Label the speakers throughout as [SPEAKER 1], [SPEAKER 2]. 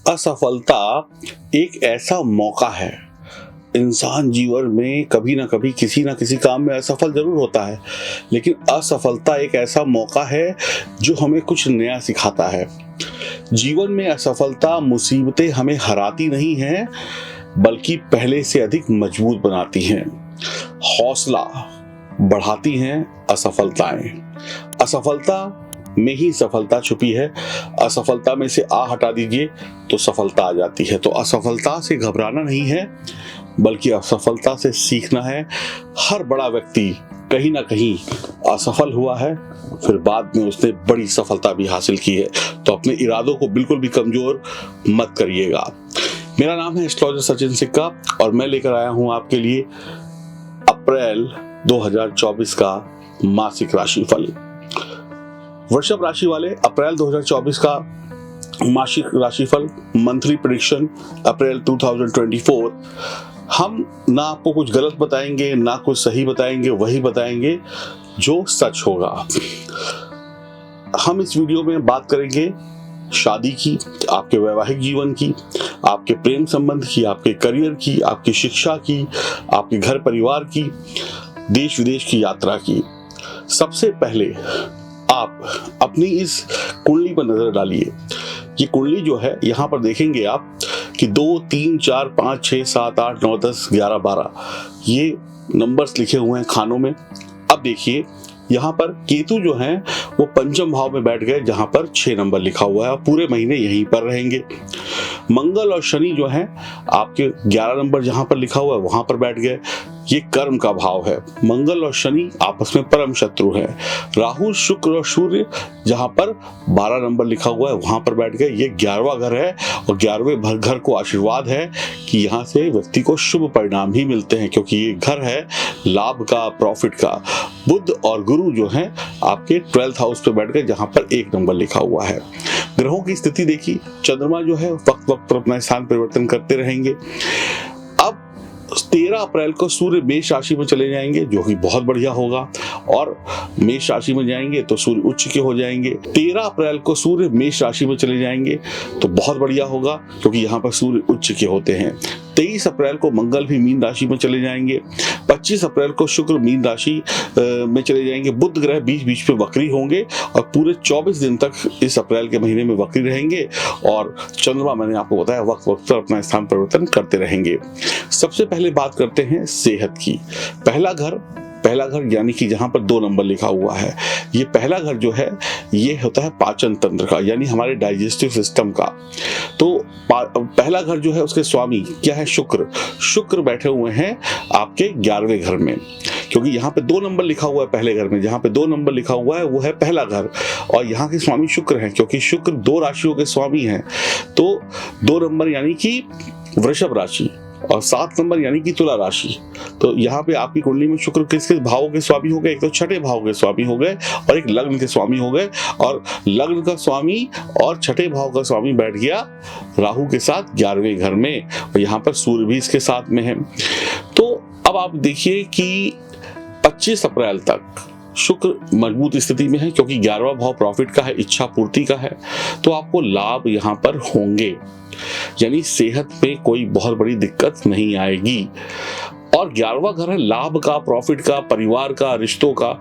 [SPEAKER 1] असफलता एक ऐसा मौका है। इंसान जीवन में कभी ना कभी किसी ना किसी काम में असफल जरूर होता है, लेकिन असफलता एक ऐसा मौका है जो हमें कुछ नया सिखाता है। जीवन में असफलता मुसीबतें हमें हराती नहीं हैं, बल्कि पहले से अधिक मजबूत बनाती हैं। हौसला बढ़ाती हैं असफलताएं। असफलता में ही सफलता छुपी है। असफलता में से आ हटा दीजिए तो सफलता आ जाती है। तो असफलता से घबराना नहीं है, बल्कि असफलता से सीखना है। हर बड़ा व्यक्ति कहीं ना कहीं असफल हुआ है, फिर बाद में उसने बड़ी सफलता भी हासिल की है। तो अपने इरादों को बिल्कुल भी कमजोर मत करिएगा। मेरा नाम है एस्ट्रोलॉजर सचिन सिक्का और मैं लेकर आया हूं आपके लिए अप्रैल 2024 का मासिक राशिफल। वृषभ राशि वाले अप्रैल 2024 का मासिक राशिफल, मंथली प्रेडिक्शन अप्रैल 2024। हम ना आपको कुछ गलत बताएंगे ना कुछ सही बताएंगे, वही बताएंगे जो सच होगा। हम इस वीडियो में बात करेंगे शादी की, आपके वैवाहिक जीवन की, आपके प्रेम संबंध की, आपके करियर की, आपकी शिक्षा की, आपके घर परिवार की, देश विदेश की यात्रा की। सबसे पहले आप अपनी इस कुंडली पर नजर डालिए। ये कुंडली जो है, यहाँ पर देखेंगे आप कि 2, 3, 4, 5, 6, 7, 8, 9, 10, 11, 12 ये नंबर्स लिखे हुए हैं खानों में। अब देखिए यहाँ पर केतु जो हैं वो पंचम भाव में बैठ गए, जहां पर 6 नंबर लिखा हुआ है और पूरे महीने यहीं पर रहेंगे। मंगल और शनि जो हैं आपके 11 नंबर जहां पर लिखा हुआ है वहां पर बैठ गए। ये कर्म का भाव है। मंगल और शनि आपस में परम शत्रु हैं। राहु, शुक्र और सूर्य जहां पर 12 नंबर लिखा हुआ है वहां पर बैठ गए। ये 11वां घर है और 11वें घर को आशीर्वाद है कि यहाँ से व्यक्ति को शुभ परिणाम ही मिलते हैं, क्योंकि ये घर है लाभ का, प्रॉफिट का। बुध और गुरु जो हैं आपके 12th हाउस पे बैठ गए, जहां पर 1 नंबर लिखा हुआ है। ग्रहों की स्थिति देखी, चंद्रमा जो है वक्त वक्त पर अपना स्थान परिवर्तन करते रहेंगे। अब 13 अप्रैल को सूर्य मेष राशि में चले जाएंगे, जो कि बहुत बढ़िया होगा, और मेष राशि में जाएंगे तो सूर्य उच्च के हो जाएंगे। 13 अप्रैल को सूर्य मेष राशि में चले जाएंगे तो बहुत बढ़िया होगा, क्योंकि यहाँ पर सूर्य उच्च के होते हैं। 23 अप्रैल को मंगल भी मीन राशि में चले जाएंगे। 25 अप्रैल को शुक्र मीन राशि में चले जाएंगे। बुध ग्रह बीच बीच में वक्री होंगे और पूरे 24 दिन तक इस अप्रैल के महीने में वक्री रहेंगे, और चंद्रमा मैंने आपको बताया वक्त वक्त पर अपना स्थान परिवर्तन करते रहेंगे। सबसे पहले बात करते हैं सेहत की। पहला घर यानी कि जहां पर 2 नंबर लिखा हुआ है, ये पहला घर जो है ये होता है पाचन तंत्र का, यानी हमारे डाइजेस्टिव सिस्टम का। तो पहला घर जो है उसके स्वामी क्या है? शुक्र बैठे हुए हैं आपके 11वें घर में, क्योंकि यहाँ पे 2 नंबर लिखा हुआ है पहले घर में। जहाँ पे 2 नंबर लिखा हुआ है वो है पहला घर, और यहाँ के स्वामी शुक्र हैं, क्योंकि शुक्र 2 राशियों के स्वामी हैं। तो 2 नंबर यानी कि वृषभ राशि और 7 नंबर यानी कि तुला राशि। तो यहाँ पे आपकी कुंडली में शुक्र किस किस भावों के स्वामी हो गए? एक तो छठे भाव के स्वामी हो गए और एक लग्न के स्वामी हो गए, और लग्न का स्वामी और छठे भाव का स्वामी बैठ गया राहु के साथ 11वें घर में, और यहाँ पर सूर्य भी इसके साथ में है। तो अब आप देखिए कि 25 अप्रैल तक शुक्र मजबूत स्थिति में है, क्योंकि 11वां भाव प्रॉफिट का है, इच्छा पूर्ति का है। तो आपको लाभ यहाँ पर होंगे, यानी सेहत में कोई बहुत बड़ी दिक्कत नहीं आएगी। और 11वां घर है लाभ का, प्रॉफिट का, परिवार का, रिश्तों का।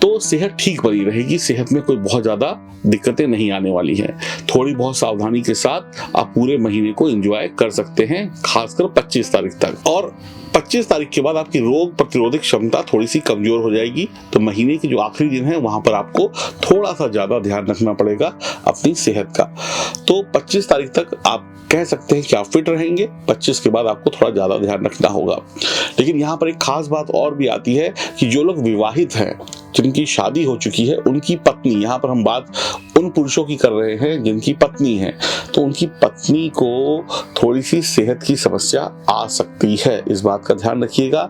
[SPEAKER 1] तो सेहत ठीक बनी रहेगी, सेहत में कोई बहुत ज्यादा दिक्कतें नहीं आने वाली हैं। थोड़ी बहुत सावधानी के साथ आप पूरे महीने को एंजॉय कर सकते हैं, खासकर 25 तारीख तक। और 25 तारीख के बाद आपकी रोग प्रतिरोधक क्षमता थोड़ी सी कमजोर हो जाएगी। तो महीने के जो आखिरी दिन है वहां पर आपको थोड़ा सा ज्यादा ध्यान रखना पड़ेगा अपनी सेहत का। तो 25 तारीख तक आप कह सकते हैं कि आप फिट रहेंगे। 25 के बाद आपको थोड़ा ज्यादा ध्यान रखना होगा। लेकिन यहाँ पर एक खास बात और भी आती है कि जो लोग विवाहित हैं, जिनकी शादी हो चुकी है, उनकी पत्नी, यहाँ पर हम बात उन पुरुषों की कर रहे हैं जिनकी पत्नी है, तो उनकी पत्नी को थोड़ी सी सेहत की समस्या आ सकती है। इस बात का ध्यान रखिएगा।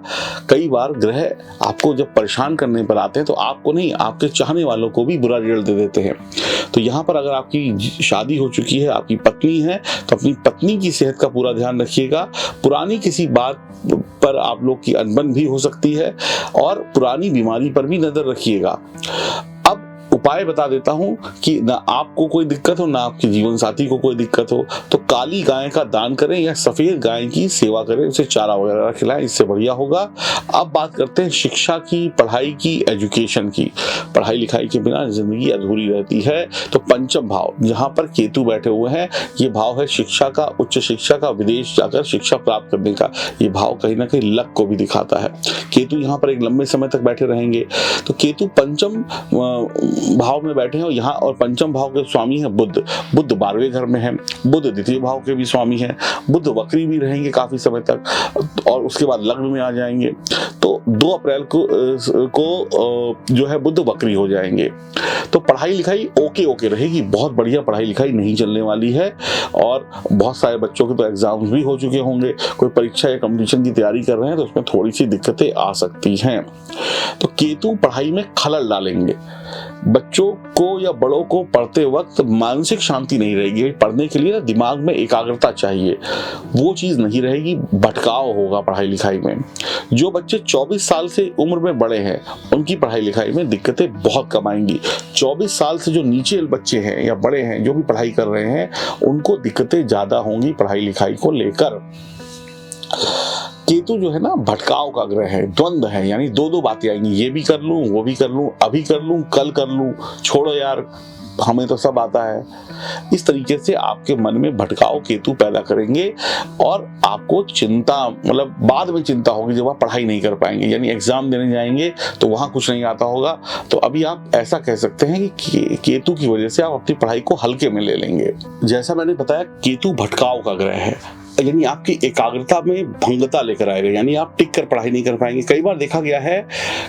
[SPEAKER 1] कई बार ग्रह आपको जब परेशान करने पर आते हैं तो आपको नहीं, आपके चाहने वालों को भी बुरा रिजल्ट दे देते हैं। तो यहाँ पर अगर आपकी शादी हो चुकी है, आपकी पत्नी है, तो अपनी पत्नी की सेहत का पूरा ध्यान रखिएगा। पुरानी किसी बात पर आप लोग की अनबन भी हो सकती है, और पुरानी बीमारी पर भी नजर रखिएगा। अब उपाय बता देता हूँ कि ना आपको कोई दिक्कत हो ना आपके जीवन साथी को कोई दिक्कत हो, तो काली गाय का दान करें या सफेद गाय की सेवा करें, उसे चारा वगैरह खिलाएं, इससे बढ़िया होगा। अब बात करते हैं शिक्षा की, पढ़ाई की, एजुकेशन की। पढ़ाई लिखाई के बिना जिंदगी अधूरी रहती है। तो पंचम भाव जहां पर केतु बैठे हुए हैं, ये भाव है शिक्षा का, उच्च शिक्षा का, विदेश जाकर शिक्षा प्राप्त करने का। ये भाव कहीं ना कहीं लक को भी दिखाता है। केतु यहाँ पर एक लंबे समय तक बैठे रहेंगे। तो केतु पंचम भाव में बैठे हैं यहाँ, और पंचम भाव के स्वामी है बुध। बुध 12वें घर में है, बुध द्वितीय भाव के भी स्वामी है। बुध वक्री भी रहेंगे काफी समय तक और उसके बाद लग्न में आ जाएंगे। तो 2 अप्रैल को जो है बुध वक्री हो जाएंगे। तो पढ़ाई लिखाई ओके रहेगी, बहुत बढ़िया पढ़ाई लिखाई नहीं चलने वाली है। और बहुत सारे बच्चों के तो एग्जाम्स भी हो चुके होंगे, कोई परीक्षा या कंपटीशन की तैयारी कर रहे हैं तो उसमें थोड़ी सी दिक्कतें आ सकती हैं। तो केतु पढ़ाई में खलल डालेंगे। बच्चों को या बड़ों को पढ़ते वक्त मानसिक शांति नहीं रहेगी। पढ़ने के लिए ना दिमाग में एकाग्रता चाहिए, वो चीज नहीं रहेगी, भटकाव होगा पढ़ाई लिखाई में। जो बच्चे 24 साल से उम्र में बड़े हैं उनकी पढ़ाई लिखाई में दिक्कतें बहुत कम आएंगी। 24 साल से जो नीचे बच्चे हैं या बड़े हैं जो भी पढ़ाई कर रहे हैं उनको दिक्कतें ज्यादा होंगी पढ़ाई लिखाई को लेकर। केतु जो है ना भटकाव का ग्रह है, द्वंद्व है, यानी 2 बातें आएंगी, ये भी कर लूं, वो भी कर लूं, अभी कर लूं, कल कर लूं, छोड़ो यार हमें तो सब आता है। इस तरीके से आपके मन में भटकाव केतु पैदा करेंगे और आपको चिंता, मतलब बाद में चिंता होगी जब आप पढ़ाई नहीं कर पाएंगे, यानी एग्जाम देने जाएंगे तो वहां कुछ नहीं आता होगा। तो अभी आप ऐसा कह सकते हैं कि केतु की वजह से आप अपनी पढ़ाई को हल्के में ले लेंगे। जैसा मैंने बताया केतु भटकाव का ग्रह है, यानी आपकी एकाग्रता में भंगता लेकर आएगा, यानी आप टिक कर पढ़ाई नहीं कर पाएंगे। कई बार देखा गया है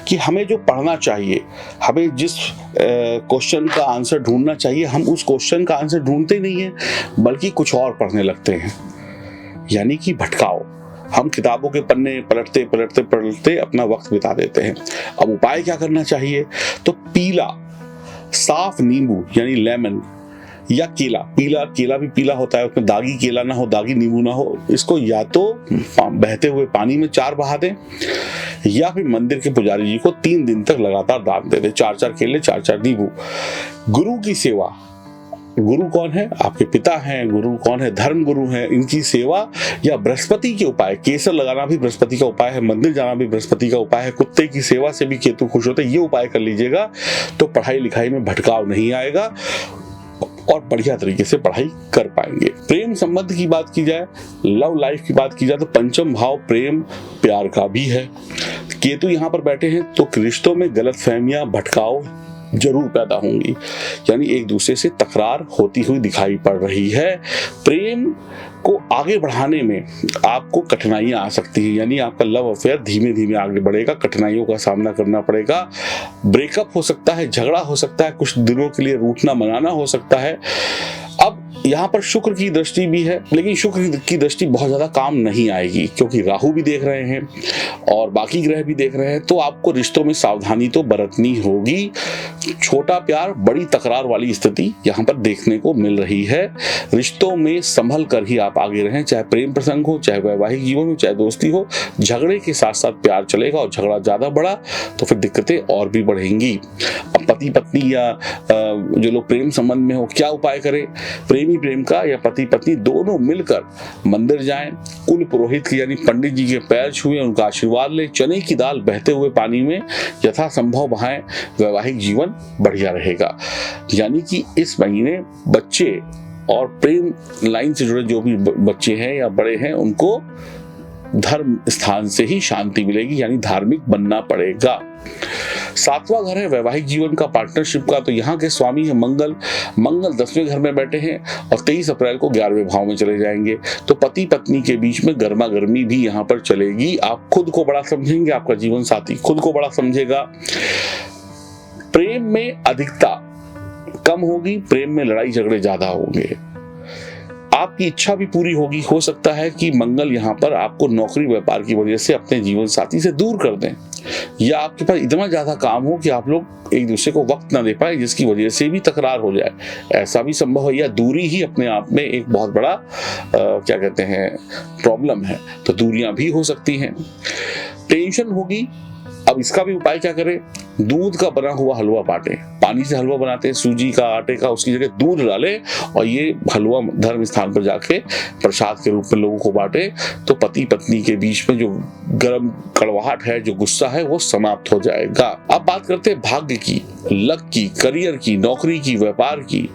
[SPEAKER 1] कि हमें जो पढ़ना चाहिए, हमें जिस क्वेश्चन का आंसर ढूंढना चाहिए, हम उस क्वेश्चन का आंसर ढूंढते नहीं हैं बल्कि कुछ और पढ़ने लगते हैं, यानी कि भटकाव। हम किताबों के पन्ने पलटते अपना वक्त बिता देते हैं। अब उपाय क्या करना चाहिए? तो पीला साफ नींबू यानी लेमन या केला भी पीला होता है, उसमें दागी केला ना हो, दागी नींबू ना हो, इसको या तो बहते हुए पानी में 4 बहा दें या फिर मंदिर के पुजारी जी को 3 दिन तक लगातार दान दे दें, 4 केले 4 नींबू। गुरु की सेवा, गुरु कौन है? आपके पिता हैं। गुरु कौन है? धर्म गुरु हैं। इनकी सेवा या बृहस्पति के उपाय, केसर लगाना भी बृहस्पति का उपाय है, मंदिर जाना भी बृहस्पति का उपाय है, कुत्ते की सेवा से भी केतु खुश होते हैं, ये उपाय कर लीजिएगा तो पढ़ाई लिखाई में भटकाव नहीं आएगा और बढ़िया तरीके से पढ़ाई कर पाएंगे। प्रेम संबंध की बात की जाए, लव लाइफ की बात की जाए, तो पंचम भाव प्रेम प्यार का भी है। केतु यहाँ पर बैठे हैं तो रिश्तों में गलतफहमियां, भटकाव जरूर पैदा होंगी, यानी एक दूसरे से तकरार होती हुई दिखाई पड़ रही है। प्रेम को आगे बढ़ाने में आपको कठिनाइयां आ सकती हैं, यानी आपका लव अफेयर धीमे धीमे आगे बढ़ेगा, कठिनाइयों का सामना करना पड़ेगा, ब्रेकअप हो सकता है, झगड़ा हो सकता है, कुछ दिनों के लिए रूठना मनाना हो सकता है। अब यहाँ पर शुक्र की दृष्टि भी है, लेकिन शुक्र की दृष्टि बहुत ज्यादा काम नहीं आएगी क्योंकि राहु भी देख रहे हैं और बाकी ग्रह भी देख रहे हैं, तो आपको रिश्तों में सावधानी तो बरतनी होगी। छोटा प्यार बड़ी तकरार वाली स्थिति यहाँ पर देखने को मिल रही है। रिश्तों में संभल कर ही आप आगे रहें, चाहे प्रेम प्रसंग हो, चाहे वैवाहिक जीवन हो, चाहे दोस्ती हो। झगड़े के साथ साथ प्यार चलेगा और झगड़ा ज्यादा बढ़ा तो फिर दिक्कतें और भी बढ़ेंगी। अब पति पत्नी या जो लोग प्रेम संबंध में हो, क्या उपाय करें? प्रेमी प्रेमिका या पति पत्नी दोनों मिलकर मंदिर जाएं, कुल पुरोहित यानी पंडित जी के पैर छुएं, उनका आशीर्वाद लें, चने की दाल बहते हुए पानी में यथासंभव बहाएं, वैवाहिक जीवन बढ़िया रहेगा। यानी कि इस महीने बच्चे और प्रेम लाइन से जुड़े जो भी बच्चे हैं या बड़े हैं उनको धर्म स्थान से ही शांति मिलेगी, यानी धार्मिक बनना पड़ेगा। 7वां घर है वैवाहिक जीवन का, पार्टनरशिप का, तो यहाँ के स्वामी है मंगल। मंगल 10वें घर में बैठे हैं और 23 अप्रैल को 11वें भाव में चले जाएंगे। तो पति पत्नी के बीच में गर्मा गर्मी भी यहाँ पर चलेगी। आप खुद को बड़ा समझेंगे, आपका जीवन साथी खुद को बड़ा समझेगा। प्रेम में अधिकता कम होगी, प्रेम में लड़ाई झगड़े ज्यादा होंगे। आपकी इच्छा भी पूरी होगी। हो सकता है कि मंगल यहाँ पर आपको नौकरी व्यापार की वजह से अपने जीवन साथी से दूर कर दें, या आपके पास इतना ज्यादा काम हो कि आप लोग एक दूसरे को वक्त ना दे पाए, जिसकी वजह से भी तकरार हो जाए, ऐसा भी संभव है। या दूरी ही अपने आप में एक बहुत बड़ा क्या कहते हैं प्रॉब्लम है, तो दूरियां भी हो सकती हैं। टेंशन होगी अब इसका भी उपाय क्या करें, दूध का बना हुआ हलवा बांटे। पानी से हलवा बनाते हैं सूजी का, आटे का, उसकी जगह दूध डालें और ये हलवा धर्म स्थान पर जाके प्रसाद के रूप में लोगों को बांटे। तो पति पत्नी के बीच में जो गर्म कड़वाहट है, जो गुस्सा है, वो समाप्त हो जाएगा। अब बात करते हैं भाग्य की, लक की, करियर की, नौकरी की, व्यापार की,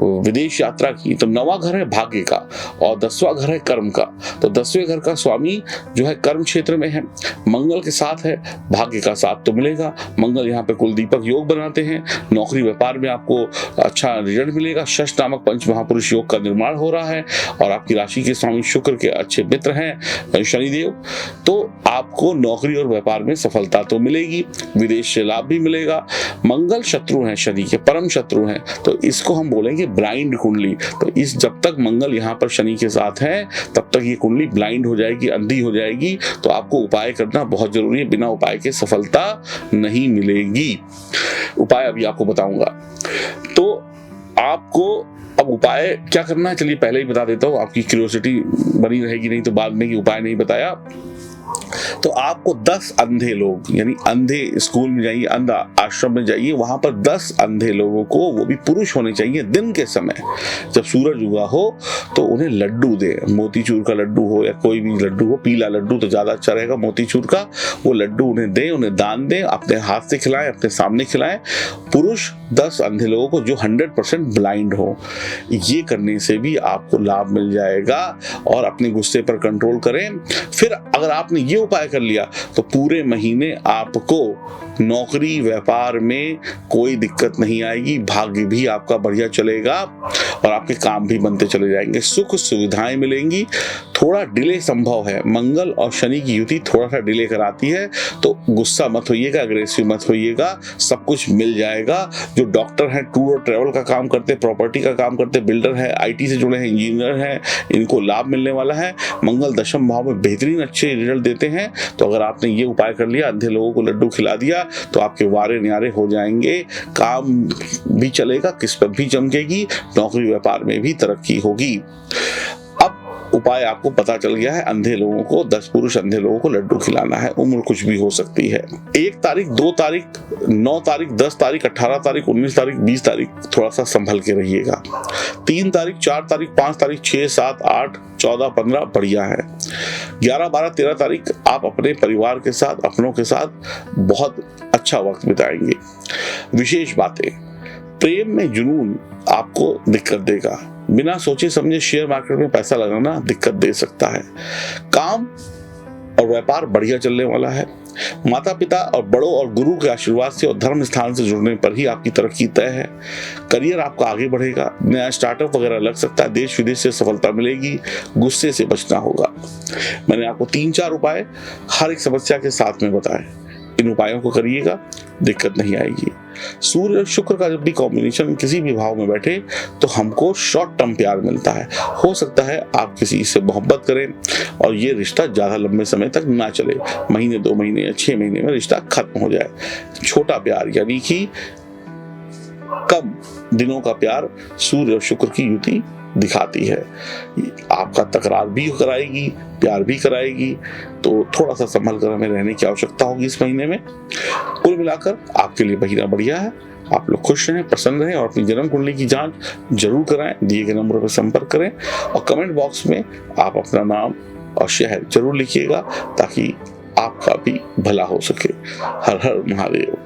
[SPEAKER 1] विदेश यात्रा की। तो 9वां घर है भाग्य का और 10वां घर है कर्म का। तो 10वें घर का स्वामी जो है कर्म क्षेत्र में है, मंगल के साथ है, भाग्य का साथ तो मिलेगा। मंगल यहाँ पे कुल दीपक योग बनाते हैं। नौकरी व्यापार में आपको अच्छा रिजल्ट मिलेगा। षष्ठ नामक पंच महापुरुष योग का निर्माण हो रहा है और आपकी राशि के स्वामी शुक्र के अच्छे मित्र हैं शनिदेव। तो आपको नौकरी और व्यापार में सफलता तो मिलेगी, विदेश से लाभ भी मिलेगा। मंगल शत्रु हैं, शनि के परम शत्रु हैं, तो इसको हम बोलेंगे ब्लाइंड कुंडली। तो इस जब तक मंगल यहाँ पर शनि के साथ है तब तक ये कुंडली ब्लाइंड हो जाएगी, अंधी हो जाएगी। तो आपको उपाय करना बहुत जरूरी है, बिना उपाय के सफलता नहीं मिलेगी। उपाय अभी आपको बताऊंगा। तो आपको अब उपाय क्या करना है, चलिए पहले ही बता देता हूँ, आपकी क्यूरियोसिटी बनी रहेगी नहीं तो बाद में कि उपाय नहीं बताया। तो आपको 10 अंधे लोग, यानी अंधे स्कूल में जाइए, अंधा आश्रम में जाइए, वहां पर 10 अंधे लोगों को, वो भी पुरुष होने चाहिए, दिन के समय जब सूरज उगा हो तो उन्हें लड्डू दे। मोतीचूर का लड्डू हो या कोई भी लड्डू हो, पीला लड्डू तो ज्यादा अच्छा रहेगा मोतीचूर का, वो लड्डू उन्हें दें, उन्हें दान दें, अपने हाथ से खिलाएं, अपने सामने खिलाएं। पुरुष 10 अंधे लोगों को जो 100% ब्लाइंड हो। ये करने से भी आपको लाभ मिल जाएगा और अपने गुस्से पर कंट्रोल करें। फिर अगर आपने ये उपाय कर लिया तो पूरे महीने आपको नौकरी व्यापार में कोई दिक्कत नहीं आएगी, भाग्य भी आपका बढ़िया चलेगा और आपके काम भी बनते चले जाएंगे, सुख सुविधाएं मिलेंगी। थोड़ा डिले संभव है, मंगल और शनि की युति थोड़ा सा डिले कराती है, तो गुस्सा मत होइएगा, अग्रेसिव मत होइएगा, सब कुछ मिल जाएगा। जो डॉक्टर हैं, टूर और ट्रैवल का काम करते, प्रॉपर्टी का काम करते, बिल्डर है, IT से जुड़े हैं, इंजीनियर हैं, इनको लाभ मिलने वाला है। मंगल दशम भाव में बेहतरीन अच्छे रिजल्ट देते हैं। तो अगर आपने ये उपाय कर लिया, अंधे लोगों को लड्डू खिला दिया, तो आपके वारे न्यारे हो जाएंगे, काम भी चलेगा, किस्मत भी चमकेगी, नौकरी व्यापार में भी तरक्की होगी। अब उपाय आपको पता चल गया है, अंधे लोगों को, 10 पुरुष अंधे लोगों को लड्डू खिलाना है। उम्र कुछ भी हो सकती है। 1 तारीख, 2 तारीख, 9 तारीख, 10 तारीख, 18 तारीख, 19 तारीख, 20 तारीख थोड़ा सा संभल के रहिएगा। 3 तारीख, 4 तारीख, 5 तारीख, 6, 7, 8, 14, 15 बढ़िया है। 11, 12, 13 तारीख आप अपने परिवार के साथ, अपनों के साथ बहुत अच्छा वक्त बिताएंगे। विशेष बातें, प्रेम में जुनून आपको दिक्कत देगा। बिना सोचे समझे शेयर मार्केट में पैसा लगाना दिक्कत दे सकता है। काम और व्यापार बढ़िया चलने वाला है। माता पिता और बड़ों और गुरु के आशीर्वाद से और धर्म स्थान से जुड़ने पर ही आपकी तरक्की तय है। करियर आपका आगे बढ़ेगा, नया स्टार्टअप वगैरह लग सकता है, देश विदेश से सफलता मिलेगी, गुस्से से बचना होगा। मैंने आपको 3-4 उपाय हर एक समस्या के साथ में बताए, इन उपायों को करिएगा, दिक्कत नहीं आएगी। सूर्य और शुक्र का जब भी कॉम्बिनेशन किसी भी भाव में बैठे तो हमको शॉर्ट टर्म प्यार मिलता है। हो सकता है आप किसी से मोहब्बत करें और ये रिश्ता ज्यादा लंबे समय तक ना चले, महीने, 2 महीने या 6 महीने में रिश्ता खत्म हो जाए। छोटा प्यार यानी कि कम दिनों का प्यार सूर्य और शुक्र की युति दिखाती है। आपका तकरार भी कराएगी, प्यार भी कराएगी, तो थोड़ा सा संभल कर हमें रहने की आवश्यकता होगी इस महीने में। कुल मिलाकर आपके लिए महीना बढ़िया है। आप लोग खुश रहें, प्रसन्न रहें और अपनी जन्म कुंडली की जांच जरूर कराएं। दिए गए नंबरों पर संपर्क करें और कमेंट बॉक्स में आप अपना नाम और शहर जरूर लिखिएगा ताकि आपका भी भला हो सके। हर हर महादेव।